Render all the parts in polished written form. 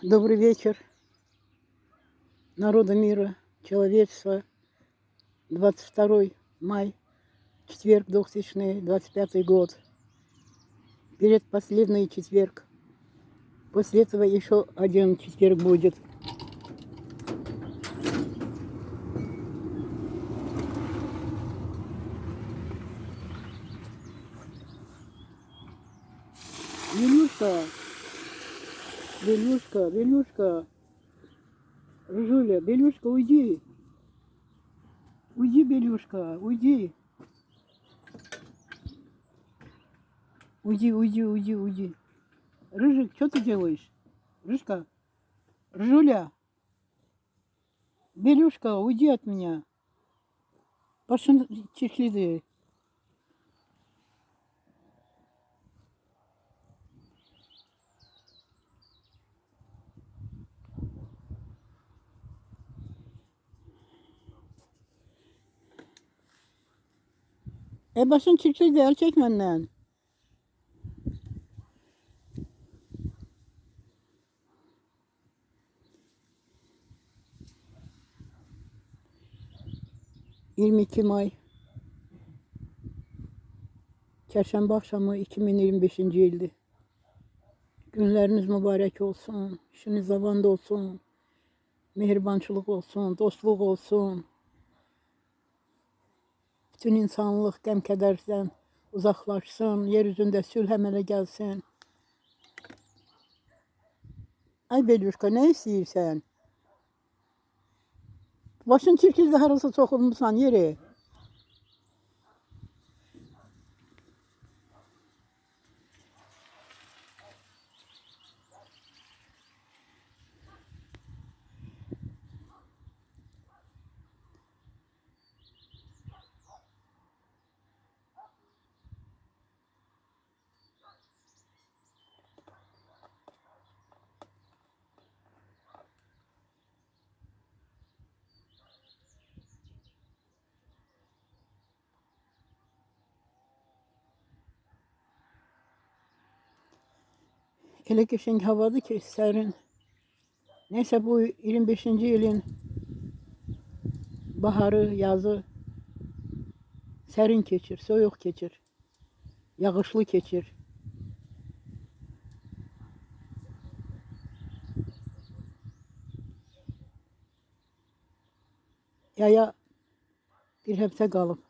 Добрый вечер, народа мира, человечества. 22 май, четверг, 2025 год. Предпоследний четверг. После этого еще один четверг будет. Вилюшка, Вилюшка, Вилюшка, Жуля, Вилюшка, уйди. Уйди, Белюшка, уйди. Уйди, уйди, уйди, уйди. Рыжик, что ты делаешь? Рыжка, Жуля, Белюшка, уйди от меня. Başın çirklidir. Başın çirklidir, el çek benden. ...22 May... Çarşamba akşamı 2025. yıldı. Günleriniz mübarek olsun, işiniz zavanda olsun, mehribançılık olsun, dostluk olsun. Bütün insanlıq qəm-kədərdən uzaqlaşsın, yeryüzündə sülh əmələ gəlsin. Ay Belüşka, nə istəyirsən? Başın çirkildə harasa soxulmuşsan yeri. Elə qəşəng havadır ki, sərin. Neysə bu 25-ci ilin baharı, yazı sərin keçir, soyuq keçir, yağışlı keçir. Yaya bir həftə qalıb.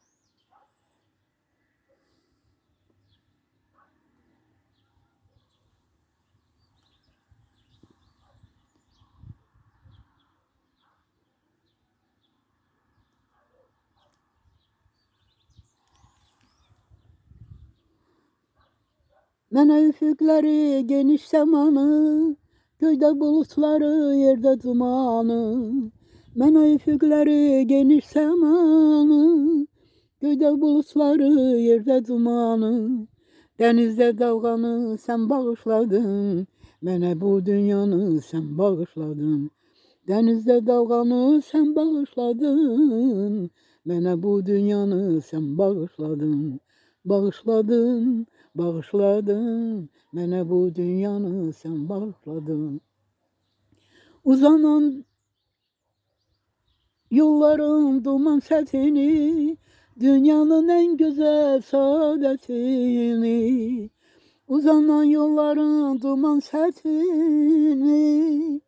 Mənə üfüqləri geniş səmanı, göydə bulutları, yerdə dumanı. Mənə üfüqləri geniş səmanı, göydə bulutları, yerdə dumanı. Dənizdə dalğanı sən bağışladın, mənə bu dünyanı sən bağışladın. Dənizdə dalğanı sən bağışladın, mənə bu dünyanı sən bağışladın. Bağışladın, bağışladın, mənə bu dünyanı sən bağışladın. Uzanan yolların duman sətini, dünyanın ən gözəl saadətini. Uzanan yolların duman sətini,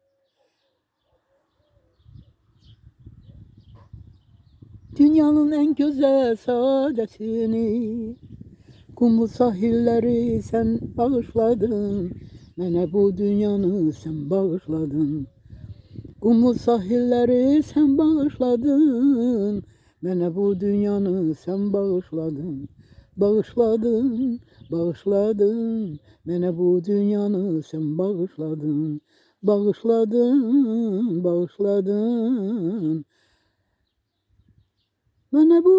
dünyanın ən gözəl saadətini. Kumlu sahilləri sən bağışladın, mənə bu dünyanı sən bağışladın. Kumlu sahilləri sən bağışladın, mənə bu dünyanı sən bağışladın. Bağışladın, bağışladın, mənə bu dünyanı sən bağışladın. Bağışladın, bağışladın, mənə bu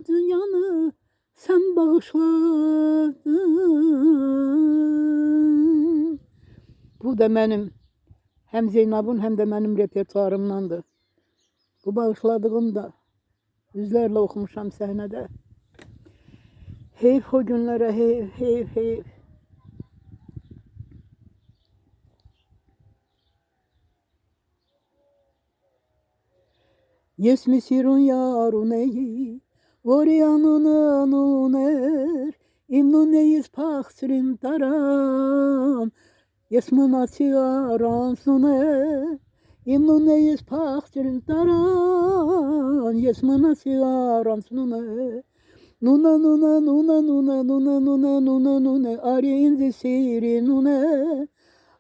dünyanı sen bağışladın. Bu da benim hem Zeynep'in hem de benim repertuarımdandır. Bu bağışladığım da yüzlerle okumuşam sahnede. Heyf o günlere, heyf, heyf, heyf. Yesmisirun yaruneyi, Vorianunanuner, Imnuneis paxrin taran, Yesmunasiaran sune, Imnuneis paxrin taran, Yesmunasiaran sune, Nuna nuna nuna nuna nuna nuna nuna nuna, Arinzi siri nune,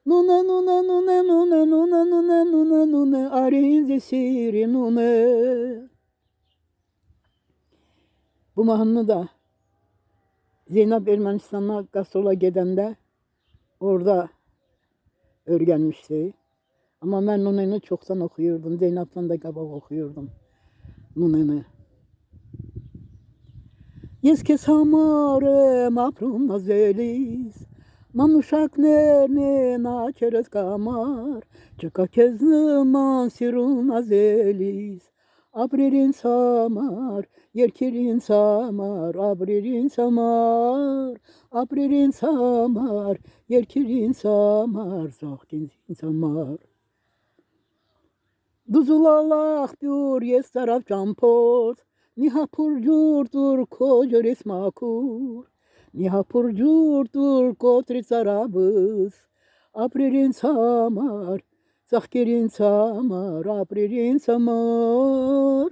Nuna nuna nuna nuna nuna nuna nuna nuna, Arinzi siri nune. Bu mahnını da Zeynep Ermenistan'a gastrola gedəndə orada öyrənmişdi. Amma mən Nuneni çoxdan oxuyurdum. Zeynep'dən də qabaq oxuyurdum Nuneni. Jeske samare maprum azelis, Manushak nerne na çerez kamar, Çıka kezlıman sirun azelis, Abririn samar, yerkirin samar, Abririn samar, Abririn samar, yerkirin samar, Zahkin samar. Duzulalak diyor yes taraf campos, Nihapur jurdur kocoris makur, Nihapur jurdur kotris arabız, Abririn samar, Zahkirin samar, Abririn samar,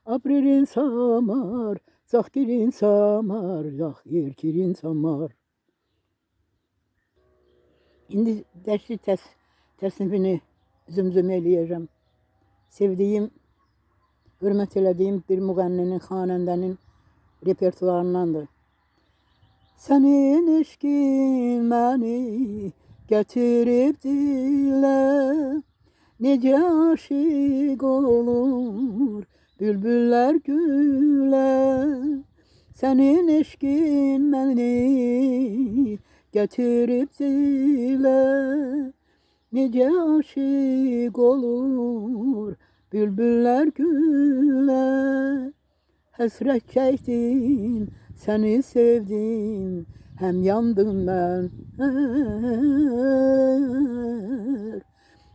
Abririn samar, Zahkirin samar, Zahkirin samar. İndi dərsli təsnifini zümzümeləyəcəm. Sevdiyim, hürmet elədiyim bir müğənninin, xanəndənin repertuarındandır. Sənin eşkin məni gətirib dilə, Necə aşiq olur bülbüllər gülə. Sənin eşkin məni gətirib dilə, Necə aşiq olur bülbüllər gülə. Həsrət çəkdim, səni sevdim, həm yandım mən.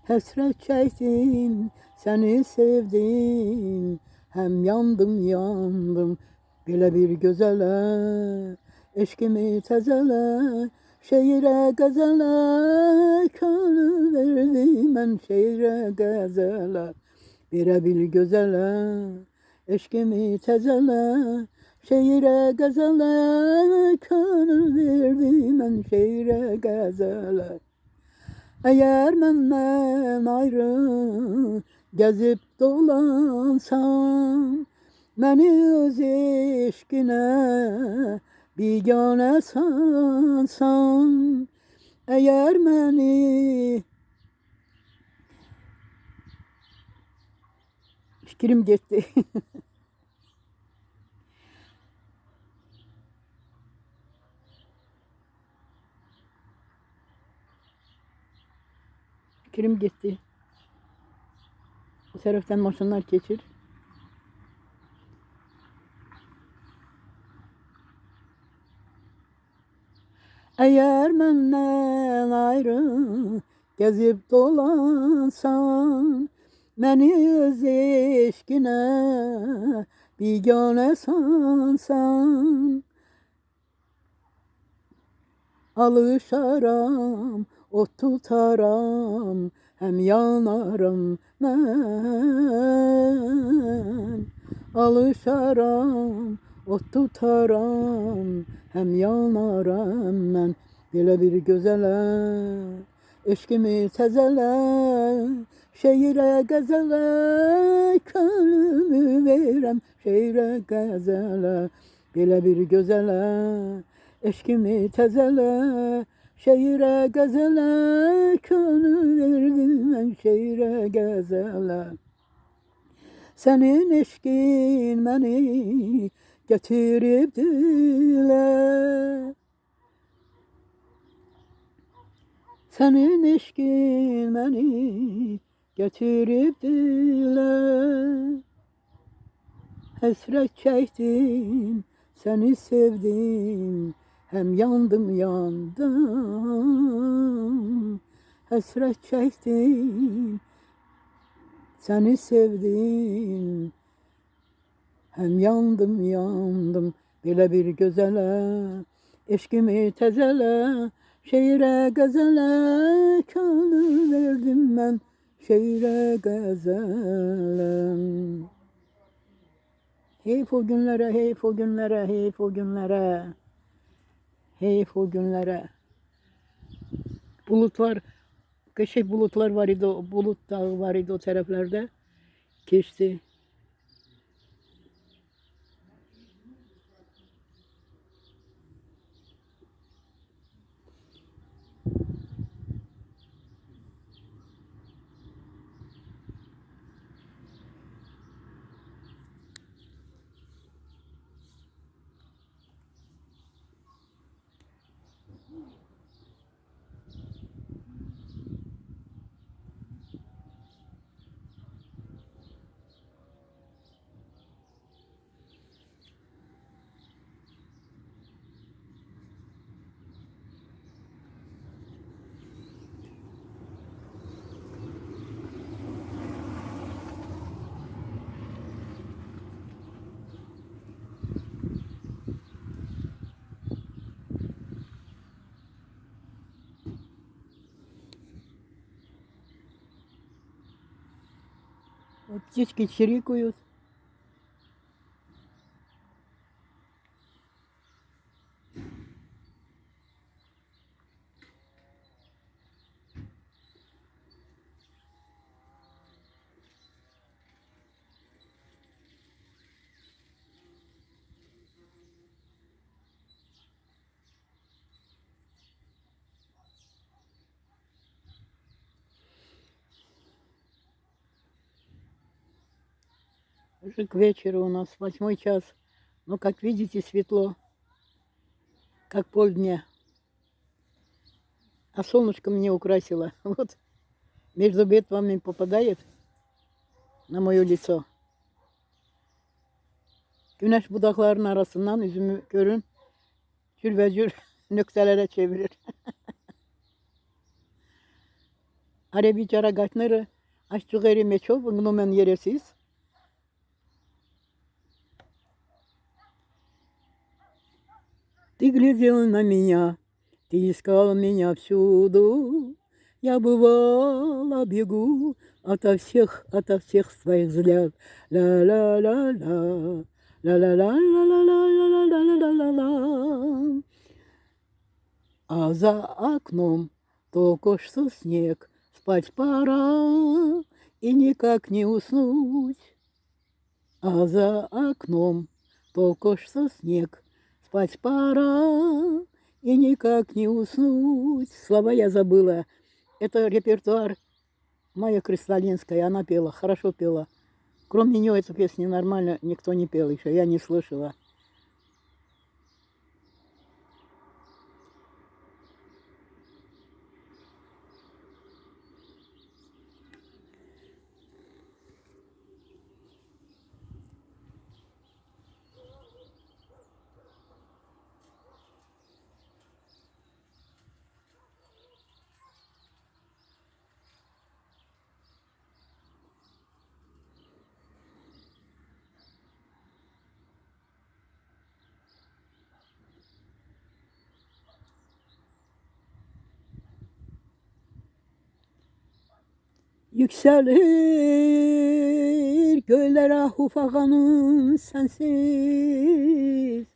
Həsrət çəkdim, səni sevdim, həm yandım, yandım. Belə bir gözələ, eşkimi təzələ, şeirə qəzələ, könül verdim mən şeirə qəzələ. Belə bir gözələ, eşkimi təzələ, şeirə qəzələ, könül verdim mən şeirə qəzələ. Əgər məndən ayrı gəzib dolansan, məni öz eşqinə biganə sansan, əgər məni fikrim getdi. Fikrim getdi. Bu taraftan maşınlar geçir. Eğer məndən ayrı gəzib dolansan, məni öz eşqinə biganə sansan, alışaram, ot tutaram, həm yanaram mən. Alışaram, ot tutaram, həm yanaram mən. Belə bir gözələ, eşkimi təzələ, şeirə qəzələ, könlümü verəm şeirə qəzələ. Belə bir gözələ, eşkimi təzələ, şeirə qəzələ, könül verdim mən şeirə qəzələ. Sənin eşqin məni gətirib dilə, Sənin eşqin məni gətirib dilə. Həsrət çəkdim, səni sevdim, həm yandım, yandım. Həsrət çəkdim, seni sevdim. Hem yandım yandım böyle bir gözele, eşkimi tezele, şeire gazele, könül verdim ben şeire gazele. Heyf o günlere, heyf o günlere, heyf o günlere, heyf o günlere. Bulutlar, bulutlar var idi, bulut dağı var idi o taraflarda. Geçti. Вот птички чирикают. Уже к вечеру у нас 8 час. Но, как видите, светло, как полдня. А солнышко мне украсило. Вот между ветвами попадает на мое лицо. Güneş budaklarının arasından yüzümü görün. Cürvecür nükselere çevirir. Arabi cara kaçnırı. Aşçı gayri meçhul. Bunu men yeresiz. Ты глядел на меня, ты искал меня всюду. Я бывала бегу ото всех своих взгляд. Ла-ла-ла-ла, ла-ла-ла-ла-ла-ла-ла-ла-ла-ла. А за окном только что снег, спать пора и никак не уснуть. А за окном только что снег, спать пора и никак не уснуть. Слова я забыла. Это репертуар Майя Кристалинская, она пела, хорошо пела. Кроме нее эту песню нормально никто не пел еще, я не слышала. Yükselir göller ah ufağanım sensiz.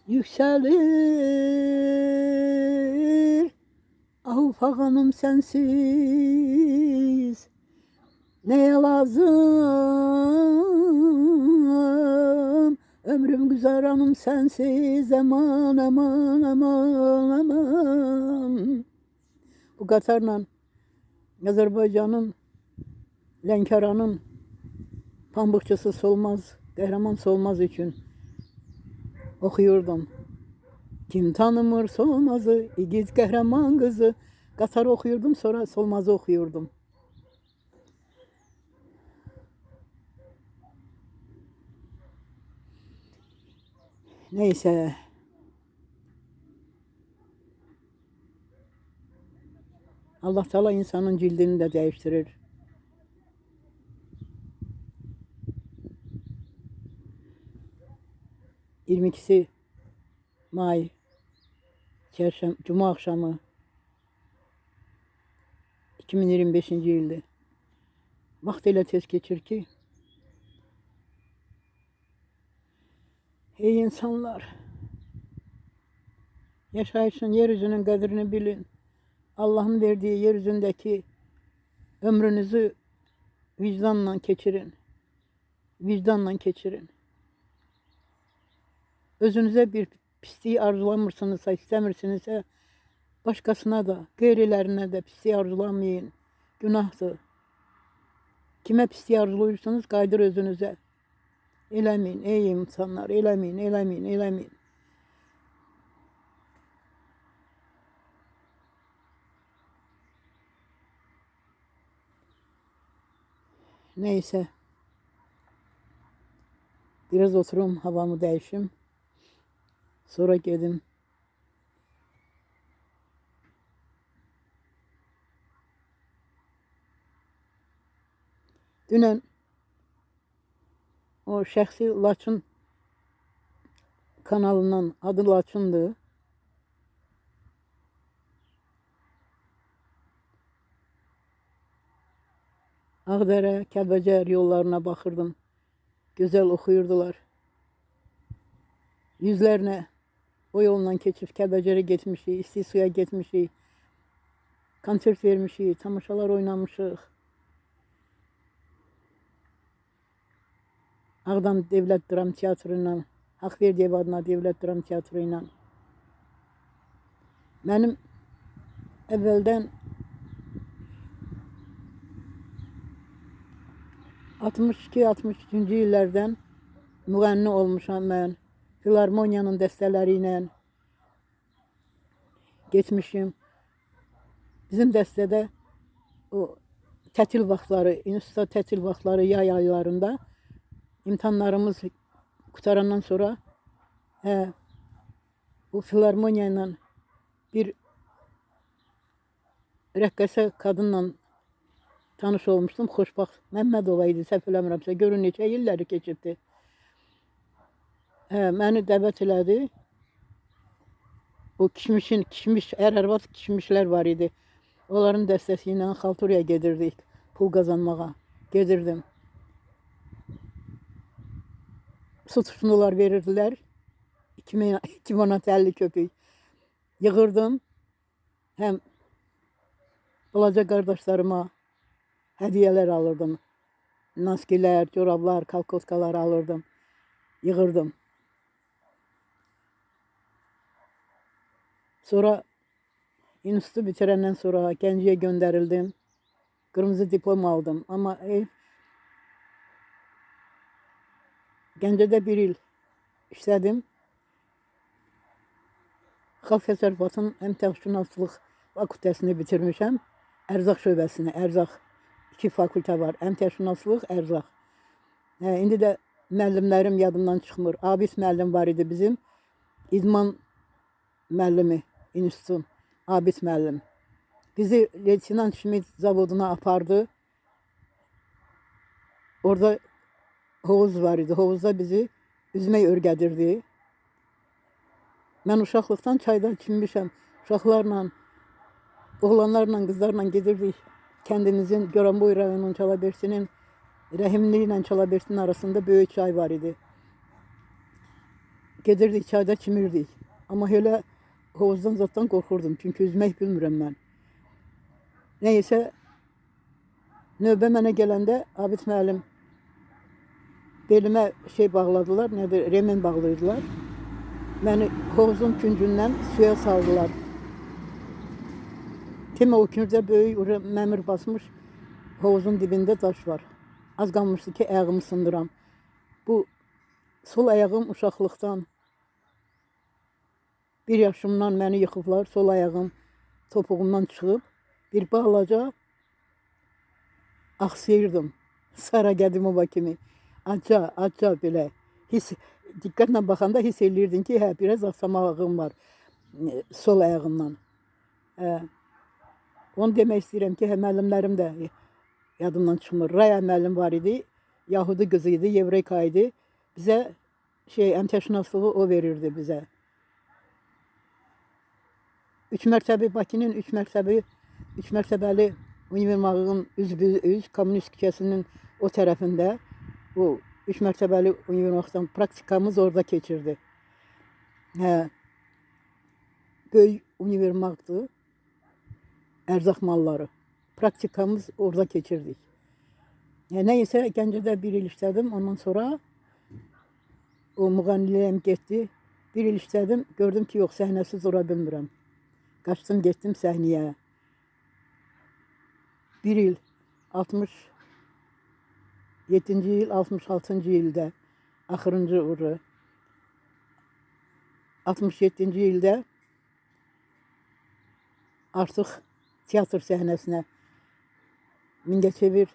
Yükselir ah ufağanım sensiz. Neye lazım ömrüm güzeranım sensiz, aman aman aman aman. Bu Katar'la Azerbaycan'ın Ленкеран'ın pambıkçısı Solmaz, Kahraman Solmaz için okuyordum. Kim tanımır Solmaz'ı, İgiz kahraman kızı. Katar okuyordum, sonra Solmaz'ı okuyordum. Neyse. Allah Teala insanın cildini de değiştirir. ...22'si May, Cuma akşamı 2025. ildi. Vaxt elə tez keçir ki, ey insanlar, yaşayışın yeryüzünün qədrini bilin. Allah'ın verdiği yeryüzündeki ömrünüzü vicdanla geçirin. Vicdanla geçirin. Özünüze bir pisliği arzulamırsınızsa, istəmirsinizsə, başkasına da, qeyrilerine de pisliği arzulamayın. Günahdır. Kime pisliği arzuluyursunuz, qaydır özünüze. Eləməyin, ey insanlar, eləməyin, eləməyin, eləməyin. Neyse. Biraz oturum, havamı değişim. Sonra gedim. Dünən o şəxsi Laçın kanalından, adı Laçındı. Ağdərə, Kəlbəcər yollarına baxırdım. Güzel okuyurdular. Yüzlerine o yoldan geçip Kəlbəcərə getmişik, İstisuya getmişik. Konsert vermişik, tamaşalar oynamışıq. Ağdam Devlet Dram Teatrı ilə, Haqverdiyev adına Devlet Dram Teatrı ilə. Mənim əvvəldən 62-63-cü illərdən müğənni olmuşam mən. Filarmoniyanın dəstələri ilə getmişim. Bizim dəstədə o tətil vaxtları, institutda tətil vaxtları yay aylarında imtahanlarımız qutarandan sonra bu filarmoniya ilə bir rəqqəsə qadınla tanış olmuştum. Xoşbaxt Məmmədova idi, səhv eləmirəmsə. Görün neçə illəri keçibdi. Məni dəvət elədi. O kişmiş, ər-arvad kişmişlər var idi. Onların dəstəsi ilə xalturaya gedirdik. Pul qazanmağa. Gedirdim. Su tutnular verirdilər. 2 manat 50 köpük. Yığırdım. Həm balaca qardaşlarıma hədiyələr alırdım. Naskilər, corablar, kalkotkalar alırdım. Yığırdım. Sonra institutu bitirəndən sonra Gəncəyə göndərildim. Qırmızı diplom aldım. Amma Gəncədə 1 il işlədim. Xalq təsərrüfatının əmtəşkilatçılıq fakültəsini bitirmişəm. Ərzaq şöbəsini, ərzaq 2 fakültə var. Əmtəşkilatçılıq, ərzaq. İndi də müəllimlərim yadımdan çıxmır. Abid müəllim var idi bizim. İdman müəllimi institutun. Abid müəllim. Bizi Leytenant Schmidt zavoduna apardı. Orada hovuz var idi. Hovuzda bizi üzmək öyrədirdi. Mən uşaqlıqdan çayda çimmişəm. Uşaqlarla, oğlanlarla, qızlarla gedirdik. Kəndimizin Goranboy rayonunun Çalabersinin Rəhimli ilə Çalabersinin arasında böyük çay var idi. Gedirdik, çayda çimirdik. Amma elə hovuzdan zatdan qorxurdum. Çünki üzmək bilmirəm mən. Neyse, növbə mənə gələndə Abid müəllim belimə şey bağladılar, nədir, remen bağlayırdılar. Məni hovuzun küncündən suya saldılar. Kimi o küncdə böyük məmir basmış hovuzun dibində daş var. Az qalmışdı ki, ayağımı sındıram. Bu sol ayağım uşaqlıqdan 1 yaşımdan məni yıxıblar. Sol ayağım topuğumdan çıxıb. Bir balaca axsayırdım. Sara Qədimova kimi. Acca belə. Diqqətlə baxanda hiss eləyirdin ki, biraz axsamağım var sol ayağımdan. Onu demək istəyirəm ki, müəllimlərim də yadımdan çıxmır. Raya müəllim var idi. Yahudi qızı idi, Yevreyka idi. Bizə əmtəşnaslığı o verirdi bizə. 3 mərtəbə Bakının 3 mərtəbəli univermağın üz Kommunist küçəsinin o tərəfində o 3 mərtəbəli univermağdan praktikamız orada keçirdi. Böyük univermağdır. Ərzaq malları. Praktikamız orada keçirdik. Nəysə Gəncədə 1 il işlədim. Ondan sonra o müğənniliyim getdi. 1 il işlədim. Gördüm ki, yox, səhnəsiz dura bilmirəm. Qaçdım, getdim səhnəyə. 1 il 67-ci il, 66-cı ildə axırıncı uğru. 67-ci ildə artıq teatr səhnəsinə Mingəçevir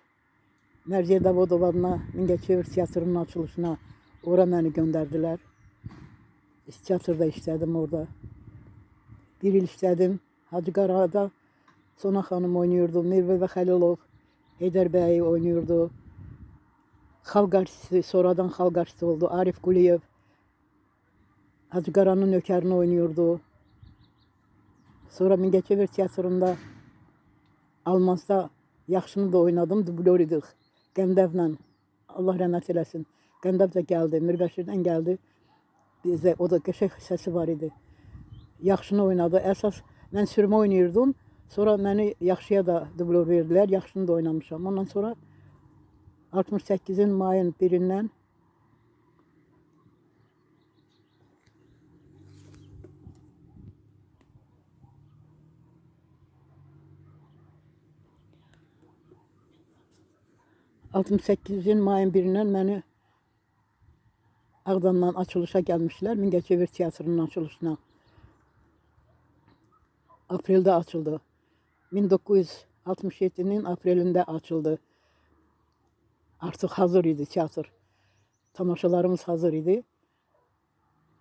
Mərziyə Davodovna Mingəçevir teatrının açılışına ora məni göndərdilər. Teatrda işlədim orada. 1 il işlədim. Hacı Qarada Sona xanım oynayırdı. Mirvə və Xəlilov Heydər bəyi oynayırdı. Xalq artisti, sonradan xalq artisti oldu. Arif Quliyev Hacı Qaranın nökərini oynayırdı. Sonra Mingəçevir teatrında Almazda yaxşını da oynadım. Dublör idik. Qəndəvlə. Allah rəhmət eləsin. Qəndəv də gəldi. Mirbəşirdən gəldi. Bizə o da qəşəng səsi var idi. Yaxşını oynadı. Əsas mən sürmə oynayırdım. Sonra məni yaxşıya da dublör verdilər. Yaxşını da oynamışam. Ondan sonra 68-in mayın 1-dən məni Ağdamdan açılışa gəlmişlər. Mingəçevir teatrının açılışına. Apreldə açıldı. 1967-nin aprelində açıldı. Artıq hazır idi teatr. Tamaşalarımız hazır idi.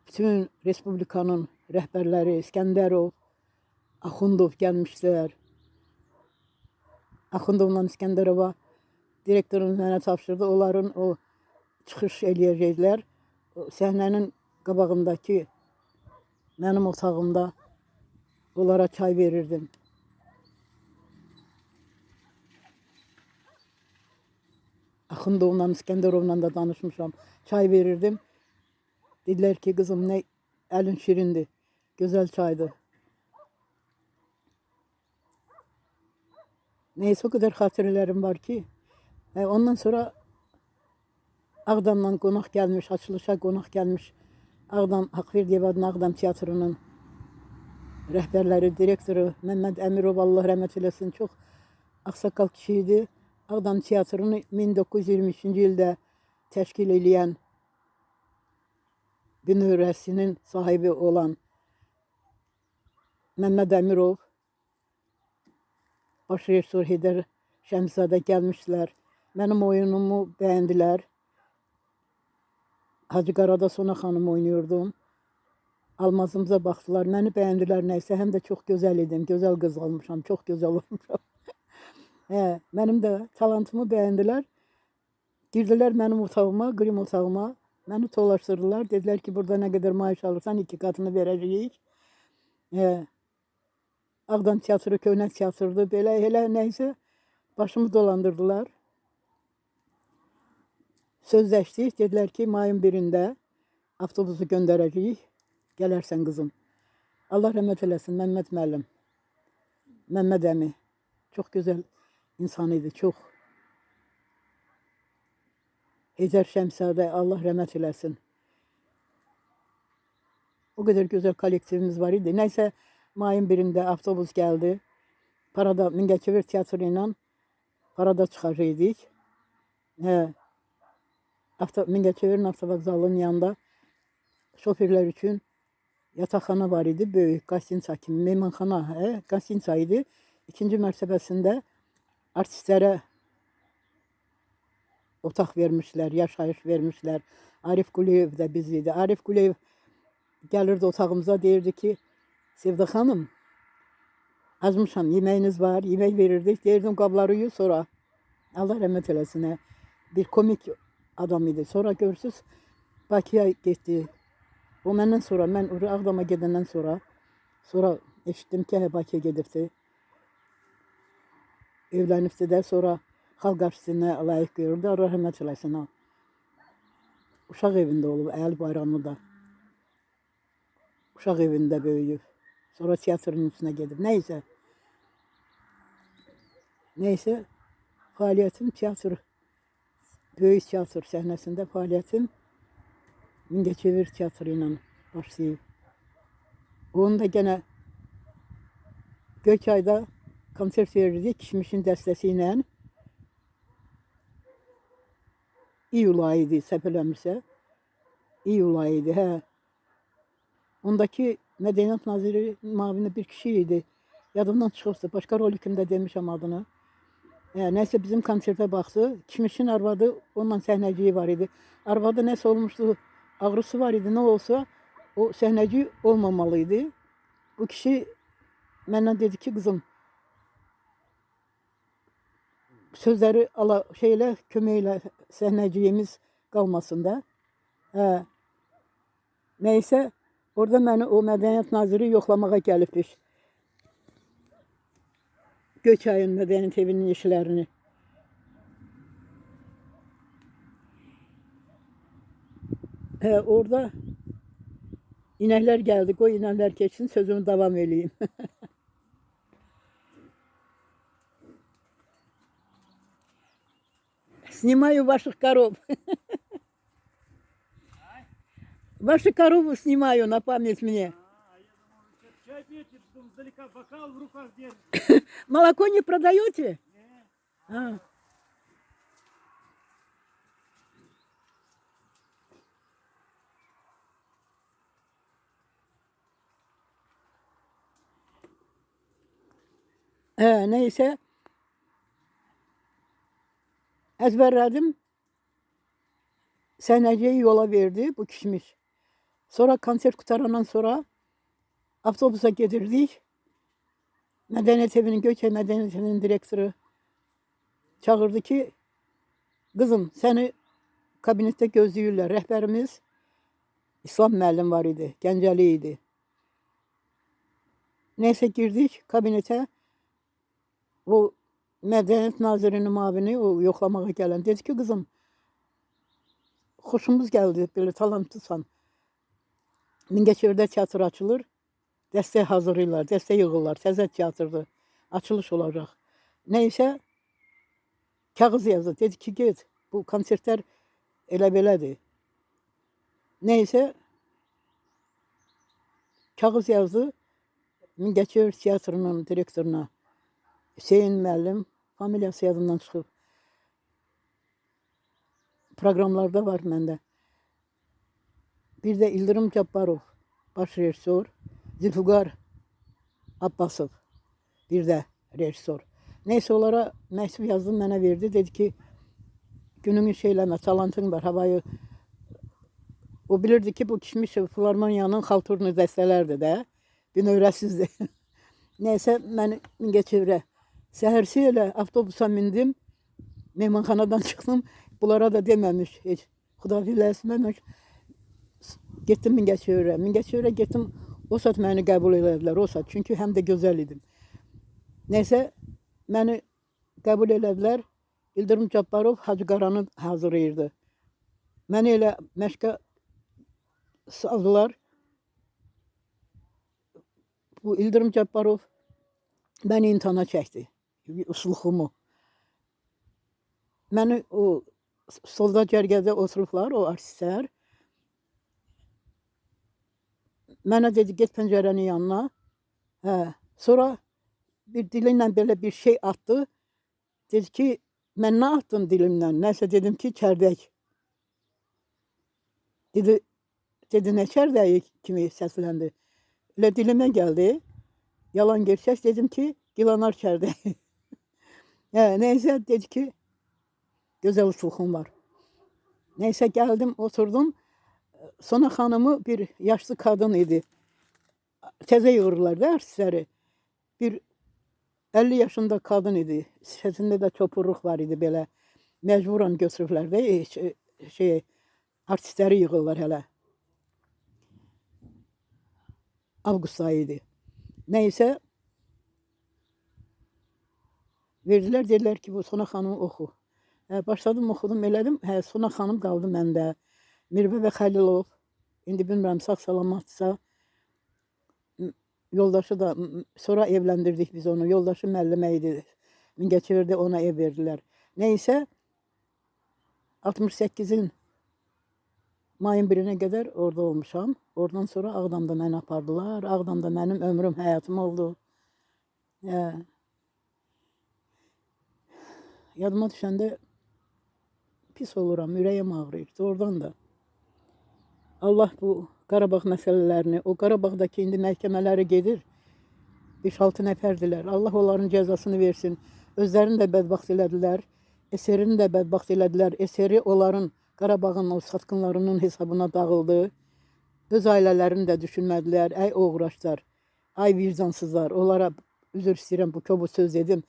Bütün Respublikanın rəhbərləri İskəndərov, Axundov gəlmişlər. Axundovla İskəndərova direktorun mənə tapşırdı. Onların o çıxış eləyəcəklər. Səhnənin qabağındakı mənim otağımda onlara çay verirdim. Axundovla, İskəndərovla da danışmışam. Çay verirdim. Dedilər ki, qızım, nə əlin şirindir. Gözəl çaydır. Neysə, o qədər xatirələrim var ki. Ondan sonra Ağdamdan qonaq gəlmiş, açılışa qonaq gəlmiş Ağdam Haqverdiyev adına Ağdam teatrının rəhbərləri, direktoru Məmməd Əmirov, Allah rəhmət eləsin, çox ağsaqqal kişi idi. Ağdam teatrını 1923-cü ildə təşkil edən bünövrəsinin sahibi olan Məmməd Əmirov, baş rejissor Heydər Şəmzadə gəlmişlər. Mənim oyunumu bəyəndilər. Hacı Qarada Sona xanım oynayırdım. Almazımıza baxdılar, məni bəyəndilər nəysə, həm də çox gözəl idim, gözəl qız olmuşam, çox gözəl olmuşam. Mənim də talantımı bəyəndilər. Girdilər mənim otağıma, qrim otağıma, məni tolaşdırdılar. Dedilər ki, burada nə qədər maaş alırsan, 2 qatını verəcəyik. Ağdam teatrı, köhnə teatrdır, belə elə nəysə başımı dolandırdılar. Sözləşdik, dedilər ki, mayın 1-də avtobusu göndərəcəyik, gələrsən qızım. Allah rəhmət eləsin, Məmməd müəllim, Məmməd əmi, çox gözəl insan idi, çox. Heydər Şəmzadə, Allah rəhmət eləsin. O qədər gözəl kollektivimiz var idi. Nəysə, mayın 1-də avtobus gəldi. Parada, Mingəçevir teatrı ilə parada çıxacaqdik. Mingəçevirin avtovağzalının yanında şoferlər üçün yataqxana var idi, böyük, qastinsa kimi, meymanxana, qastinsa idi. 2-ci mərtəbəsində artistlərə otaq vermişlər, yaşayış vermişlər. Arif Quliyev də biz idi. Arif Quliyev gəlirdi otağımıza, deyirdi ki, Sevda xanım, Acmışam, yemeğiniz var, yemek verirdik. Derdim qabları yuy sonra. Allah rəhmət eləsin. Bir komik adam idi. Sonra görürsüz Bakıya getdi. O məndən sonra, mən Ağdama gedəndən sonra eşitdim ki, Bakıya gedirdi. Evlənibdi də, sonra xalq artistinə layiq görüldü. Allah rəhmət eləsin. Uşaq evində olub, Əli Bayramlı da. Uşaq evində böyüyüb. Sonra teatrın üstünə gedib. Neyse fəaliyyətim teatr, böyük teatr səhnəsində fəaliyyətim Mingəçevir teatrı ilə başlayıb. Onu da gene Gökay'da konsert verirdik Kişmişin dəstəsi ilə. İyul ayı idi, səhv eləmirsə. İyul ayı idi, hə. Ondaki Mədəniyyət Naziri müavini bir kişi idi. Yadımdan çıxıbsa, başqa rolikimdə demişəm adını. Nəysə bizim konsertə baxdı. Kişmişin arvadı, onunla səhnəciyi var idi. Arvadı nəsə olmuşdu, ağrısı var idi, nə olsa o səhnəci olmamalıydı. Bu kişi məndən dedi ki, qızım, sözləri köməklə səhnəciyimiz qalmasın da. Nəysə, orada məni o Mədəniyyət Naziri yoxlamağa gəlibmiş. Gökay'ın Mədəniyyət evinin işlərini. Orada inəklər gəldi, qoy inəklər keçsin, sözümü davam edeyim. Снимаю ваших коров. Ваши коровы снимаю на память мне. Чай пьете, издалека бокал в руках держите. Молоко не продаете? Нет. Neyse. Ezberledim. Səhnəciyi yola verdi bu kişmiş. Sonra konser qutarandan sonra avtobusa gedirdik. Mədəniyyət evinin, Gökay Mədəniyyət evinin direktoru çağırdı ki, kızım seni kabinette gözləyirlər. Rəhbərimiz İslam müəllim var idi, Gəncəli idi. Neyse girdik kabinete. O Mədəniyyət Nazirinin müavini, o yoxlamağa gələn dedi ki, kızım, xoşumuz gəldi, belə talantlısan. Mingəçevirdə teatr açılır, dəstək hazırlayırlar, dəstək yığırlar, təzə teatrdır, açılış olacaq. Neyse, kağız yazdı, dedi ki, get, bu konsertlər elə belədir. Neyse, kağız yazdı, Mingəçevir teatrının direktoruna, Hüseyin müəllim, familiyası yadımdan çıxıb. Proqramlarda var məndə. Bir də İldırım Cabbarov, baş rejissor, Zülfüqar Abbasov, bir də rejissor. Neyse onlara məktub yazdım, mənə verdi. Dedi ki, gününü şeyləmə, talantın var, havayı. O bilirdi ki, bu kişmiş Filarmoniyanın xalturnu dəstələrdir də, binövrəsizdir. Neyse, mən Mingəçevirə səhərsi elə avtobusa mindim, mehmanxanadan çıxdım. Bunlara da deməmiş, heç xudafiləsməmiş. Getdim Mingəçevirə. Mingəçevirə getdim, o saat məni qəbul elədilər, o saat. Çünki həm də gözəl idim. Neyse, məni qəbul elədilər. İldırım Cabbarov Hacı Qaranı hazırlayırdı. Məni elə məşqə saldılar. Bu İldırım Cabbarov məni imtihana çəkdi, usluğumu. Məni o solda cərgədə oturublar, o artistlər. Mənə dedi, get pəncərənin yanına. Sonra bir dilinlə belə bir şey atdı. Dedi ki, mən nə atdım dilimlə? Nəsə dedim ki, çərdək. Dedi, nə çərdəyi kimi səsləndi. Elə dilimə gəldi. Yalan gerçək dedim ki, Gilanar çərdəyi. Neyse dedi ki, gözəl usluğum var. Neyse geldim, oturdum. Sonra xanımı bir yaşlı kadın idi. Təzə yığırlar da artistləri. Bir 50 yaşında kadın idi. Səsində də çopurluq var idi belə. Məcburan götürüblər də şey artistləri yığırlar hələ. Avqust ayı idi. Nəysə verdilər, dedilər ki, bu Sona xanımı oxu. Başladım, oxudum, elədim. Sona xanım qaldı məndə. Mirbə Xəlilov, indi bilmirəm sağ-salamatdırsa, yoldaşı da sonra evləndirdik biz onu. Yoldaşı müəllimə idi. Mingəçevirdə ona ev verdilər. Nəysə 68-in mayın 1-nə qədər orada olmuşam. Oradan sonra Ağdamda məni apardılar. Ağdamda mənim ömrüm, həyatım oldu. Yadıma düşəndə pis oluram, ürəyim ağrıyır. Oradan da Allah bu Qarabağ məsələlərini, o Qarabağdakı indi məhkəmələri gedir. 5-6 nəfərdilər. Allah onların cəzasını versin. Özlərini də bədbəxt elədilər. SR-ni də bədbəxt elədilər. SR onların Qarabağın o satqınlarının hesabına dağıldı. Öz ailələrini də düşünmədilər. Ay oğraşlar, ay vicdansızlar. Onlara üzr istəyirəm, bu kobud söz dedim.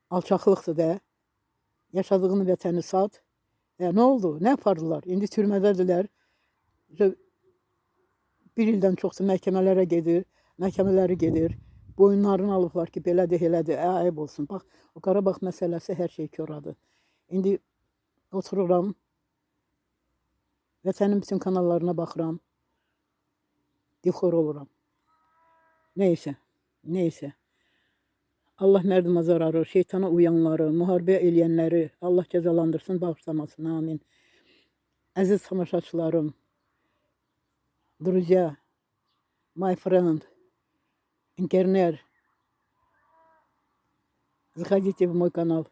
Alçaqlıqdır da. Yaşadığını vətəni sat. Nə oldu? Nə yapardılar? İndi türmədədirlər. Bir ildən çoxdur məhkəmələrə gedir. Məhkəmələri gedir. Boyunlarını alıblar ki, belədir, elədir. Ayıb olsun. Bax, o Qarabağ məsələsi hər şey koradır. İndi otururam. Vətənin bütün kanallarına baxıram. Dilxor oluram. Neysə. Allah mərduma zararı, şeytana uyanları, müharibə eləyənləri Allah cəzalandırsın, bağışlamasın. Amin. Əziz tamaşaçılarım, друзья, my friend, интернет, заходите в мой канал,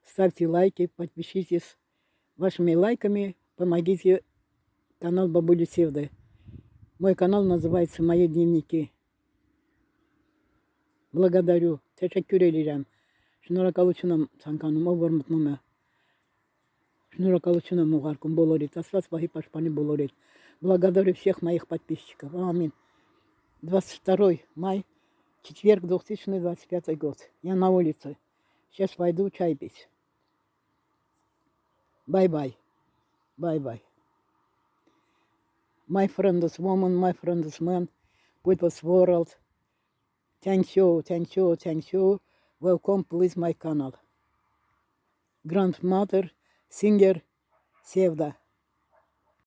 ставьте лайки, подпишитесь. Вашими лайками помогите канал Бабули Севды. Мой канал называется «Мои дневники». Благодарю, teşekkür ederim. Şunlara kalıçınam sankanım, o varmıtmama. Шнура Калучина Мугаркум Болорит, Асвас Вахи Пашпани Болорит. Благодарю всех моих подписчиков. Аминь. 22 май, четверг, 2025 год. Я на улице. Сейчас пойду чай пить. Bye-bye. Bye-bye. My friends woman, my friends man, people's world. Thank you. Welcome, please, my channel. Grandmother, singer, Sevda.